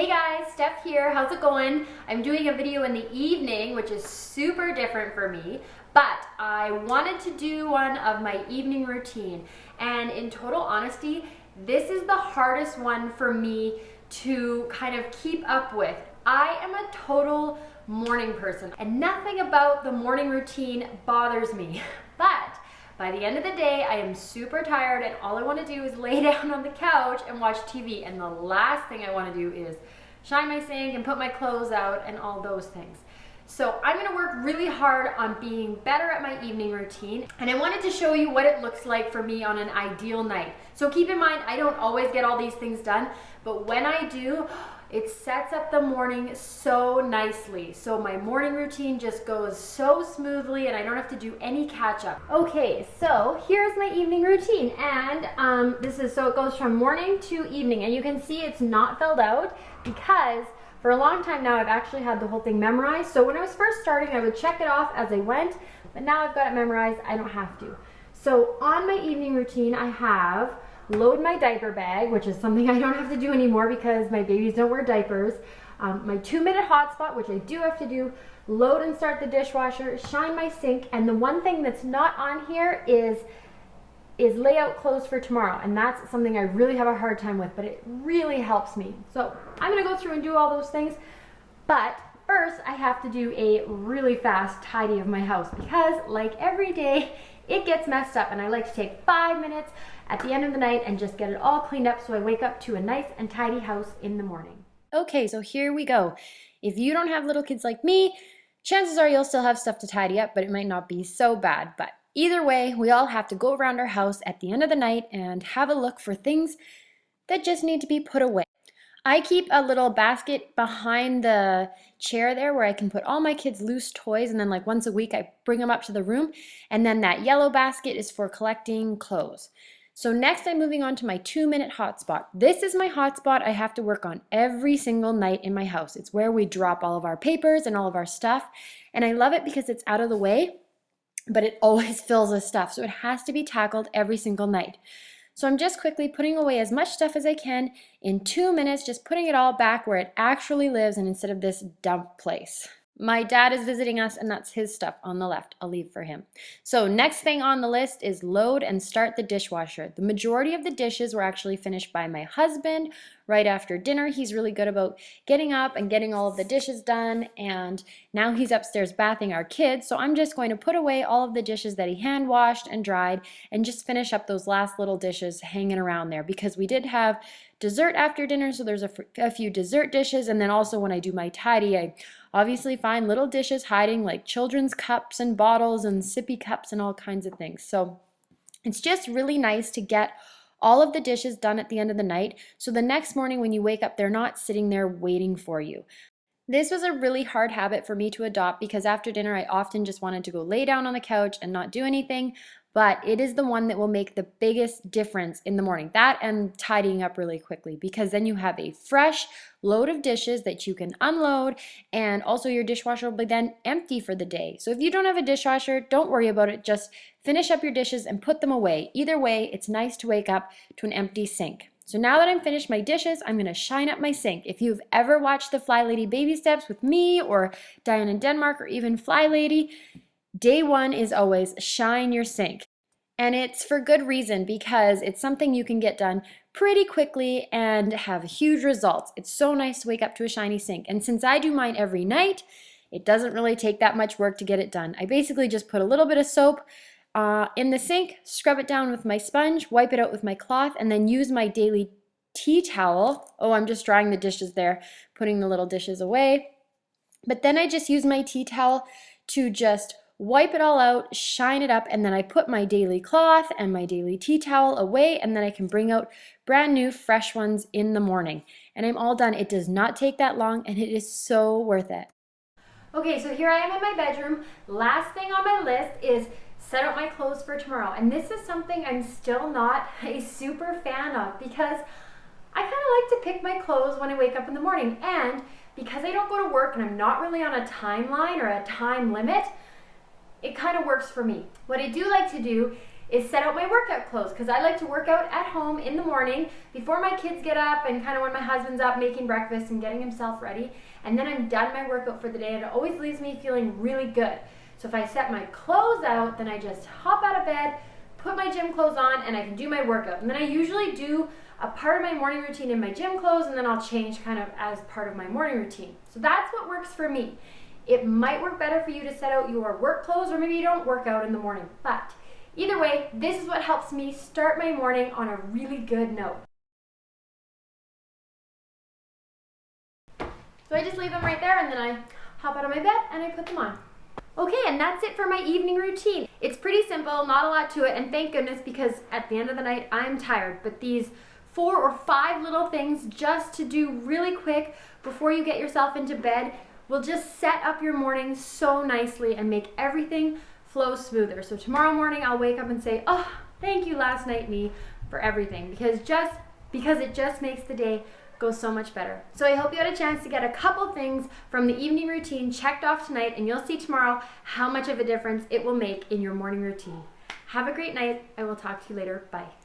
Hey guys, Steph here. How's it going? I'm doing a video in the evening, which is super different for me, but I wanted to do one of my evening routine. And in total honesty, this is the hardest one for me to kind of keep up with. I am a total morning person and nothing about the morning routine bothers me. But by the end of the day, I am super tired and all I want to do is lay down on the couch and watch TV. And the last thing I want to do is shine my sink and put my clothes out and all those things. So I'm going to work really hard on being better at my evening routine. And I wanted to show you what it looks like for me on an ideal night. So keep in mind, I don't always get all these things done, but when I do, it sets up the morning so nicely. So my morning routine just goes so smoothly and I don't have to do any catch up. Okay, so here's my evening routine. And so it goes from morning to evening. And you can see it's not filled out because for a long time now I've actually had the whole thing memorized. So when I was first starting, I would check it off as I went, but now I've got it memorized, I don't have to. So on my evening routine, I have load my diaper bag, which is something I don't have to do anymore because my babies don't wear diapers. My 2-minute hotspot, which I do have to do, load and start the dishwasher, shine my sink, and the one thing that's not on here is lay out clothes for tomorrow, and that's something I really have a hard time with, but it really helps me. So I'm gonna go through and do all those things, but first I have to do a really fast tidy of my house because like every day, it gets messed up and I like to take 5 minutes at the end of the night and just get it all cleaned up so I wake up to a nice and tidy house in the morning. Okay, so here we go. If you don't have little kids like me, chances are you'll still have stuff to tidy up, but it might not be so bad. But either way, we all have to go around our house at the end of the night and have a look for things that just need to be put away. I keep a little basket behind the chair there where I can put all my kids' loose toys, and then like once a week I bring them up to the room, and then that yellow basket is for collecting clothes. So next I'm moving on to my 2-minute hotspot. This is my hotspot I have to work on every single night in my house. It's where we drop all of our papers and all of our stuff, and I love it because it's out of the way, but it always fills with stuff, so it has to be tackled every single night. So I'm just quickly putting away as much stuff as I can in 2 minutes, just putting it all back where it actually lives and instead of this dump place. My dad is visiting us and that's his stuff on the left. I'll leave for him. So next thing on the list is load and start the dishwasher. The majority of the dishes were actually finished by my husband right after dinner. He's really good about getting up and getting all of the dishes done, and now he's upstairs bathing our kids. So I'm just going to put away all of the dishes that he hand washed and dried and just finish up those last little dishes hanging around there because we did have dessert after dinner, so there's a few dessert dishes. And then also when I do my tidy, I obviously find little dishes hiding like children's cups and bottles and sippy cups and all kinds of things. So it's just really nice to get all of the dishes done at the end of the night, so the next morning when you wake up, they're not sitting there waiting for you. This was a really hard habit for me to adopt because after dinner I often just wanted to go lay down on the couch and not do anything, but it is the one that will make the biggest difference in the morning. That and tidying up really quickly, because then you have a fresh load of dishes that you can unload, and also your dishwasher will be then empty for the day. So if you don't have a dishwasher, don't worry about it. Just finish up your dishes and put them away. Either way, it's nice to wake up to an empty sink. So now that I'm finished my dishes, I'm gonna shine up my sink. If you've ever watched the Flylady baby steps with me or Diane in Denmark or even Flylady, day one is always shine your sink. And it's for good reason, because it's something you can get done pretty quickly and have huge results. It's so nice to wake up to a shiny sink. And since I do mine every night, it doesn't really take that much work to get it done. I basically just put a little bit of soap in the sink, scrub it down with my sponge, wipe it out with my cloth, and then use my daily tea towel. Oh, I'm just drying the dishes there, putting the little dishes away. But then I just use my tea towel to just wipe it all out, shine it up, and then I put my daily cloth and my daily tea towel away, and then I can bring out brand new fresh ones in the morning. And I'm all done. It does not take that long, and it is so worth it. Okay, so here I am in my bedroom. Last thing on my list is set up my clothes for tomorrow. And this is something I'm still not a super fan of because I kind of like to pick my clothes when I wake up in the morning. And because I don't go to work and I'm not really on a timeline or a time limit, it kind of works for me. What I do like to do is set out my workout clothes, because I like to work out at home in the morning before my kids get up and kind of when my husband's up making breakfast and getting himself ready, and then I'm done my workout for the day, and it always leaves me feeling really good. So if I set my clothes out, then I just hop out of bed, put my gym clothes on, and I can do my workout. And then I usually do a part of my morning routine in my gym clothes, and then I'll change kind of as part of my morning routine. So that's what works for me. It might work better for you to set out your work clothes, or maybe you don't work out in the morning. But either way, this is what helps me start my morning on a really good note. So I just leave them right there, and then I hop out of my bed and I put them on. Okay, and that's it for my evening routine. It's pretty simple, not a lot to it, and thank goodness, because at the end of the night, I'm tired. But these 4 or 5 little things just to do really quick before you get yourself into bed will just set up your morning so nicely and make everything flow smoother. So tomorrow morning, I'll wake up and say, oh, thank you last night me for everything, because it just makes the day go so much better. So I hope you had a chance to get a couple things from the evening routine checked off tonight, and you'll see tomorrow how much of a difference it will make in your morning routine. Have a great night. I will talk to you later. Bye.